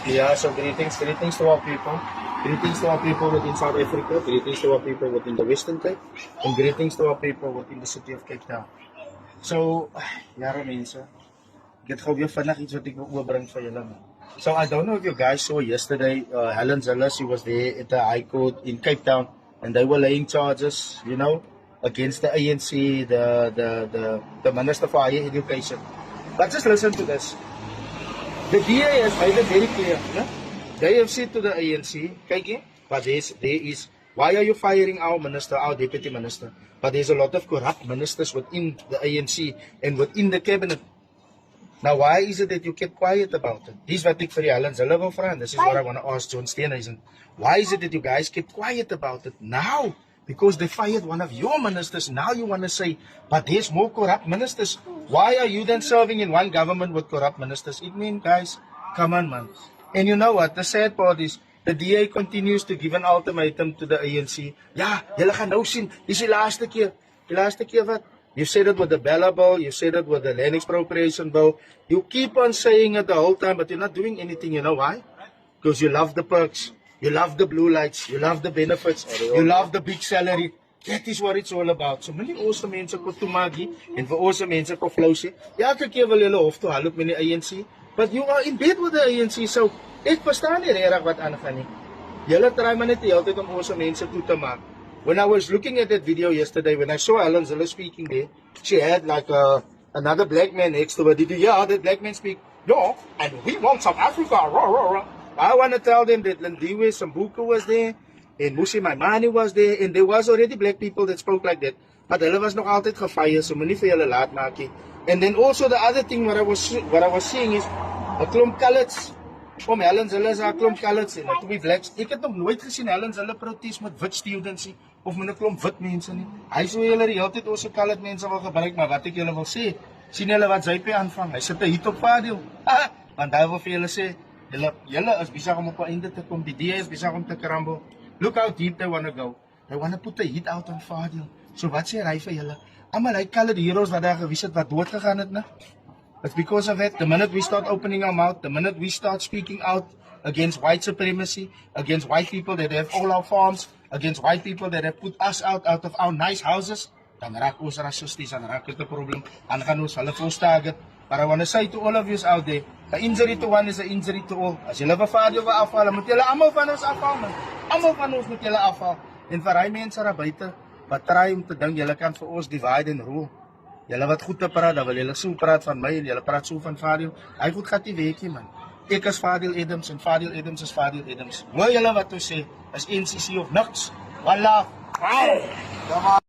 Yeah, so greetings to our people. Greetings to our people within South Africa, greetings to our people within the Western Cape, and greetings to our people within the city of Cape Town. So, jare mense, ek het gou weer vinnig iets wat ek wil oorbring vir julle. So, I don't know if you guys saw yesterday, Helen Zille, she was there at the High Court in Cape Town, and they were laying charges, you know, against the ANC, the Minister for Higher Education. But just listen to this. The DA has made it very clear. No? They have said to the ANC, kyk, but there is, why are you firing our minister, our deputy minister? But there's a lot of corrupt ministers within the ANC and within the cabinet. Now, why is it that you kept quiet about it? This is what I for Helen Zille wil vra, and this is what I want to ask John Steenhuisen. Why is it that you guys kept quiet about it now? Because they fired one of your ministers. Now you want to say, but there's more corrupt ministers. Why are you then serving in one government with corrupt ministers? It means, guys, come on, man. And you know what? The sad part is, the DA continues to give an ultimatum to the ANC. Ja, julle gaan nou sien, dis die laaste keer. Die laaste keer wat? You said it with the Bella Bill, you said it with the Land Expropriation Bill. You keep on saying it the whole time, but you're not doing anything. You know why? Because you love the perks. You love the blue lights, you love the benefits, you love the big salary. That is what it's all about. So many awesome mense ko tumagi en vir awesome mense ko flousie. Elke keer wil julle hof toe haloop met die ANC, but you are in bed with the ANC, so ek verstaan nie regtig wat aangaan nie. Julle try maar net die hele tyd om awesome mense toe te maak. When I was looking at that video yesterday, when I saw Helen Zille speaking there, she had like another black man next to her. Did you hear how that black man speak? No, and we want South Africa, rah, rah, rah. I want to tell them that Lindiwe Sambuka was there, and Musi Maimani was there, and there was already black people that spoke like that. But hulle was nog altyd gefire, so moenie vir julle laat maak nie. And then also the other thing what I was seeing is a klomp colours. Om Helen Zille is 'n klomp colours en toe blacks. Ek het nog nooit gesien Helen Zille protes met wit students nie of met 'n klomp wit mense nie. Hy sou julle die hele tyd ons se colored mense wil gebruik, maar wat ek julle wil sê, sien julle wat Zypie aanvang. Hy sit 'n hit op Fadil. Want hy wil vir julle sê Julle is besig om op 'n einde te kom. Die DA is besig om te krambo. Look how deep they want to go. They want to put a hit out on Fadil. So wat sê hy vir julle? Almal hy colored heroes wat daar gewys het wat dood gegaan het, né? It's because of it. The minute we start opening our mouth, the minute we start speaking out against white supremacy, against white people that have all our farms, against white people that have put us out of our nice houses, dan raak ons racisties, dan raak dit 'n probleem. Dan gaan ons hulle first target. But I want to say to all of you out there, an injury to one is an injury to all. As julle vir Fadil wil afval, moet julle almal van ons afval, man. Almal van ons moet julle afval. En vir hy mense daar buite, wat try om te dink julle kan vir ons divide and rule. Julle wat goed te praat, dan wil julle so praat van my en julle praat so van Fadil. Hy goed gaan nie weet nie, man. Ek is Fadil Adams en Fadil Adams is Fadil Adams. Hoor julle wat ons sê, is NCC of niks. Wallah. Wow.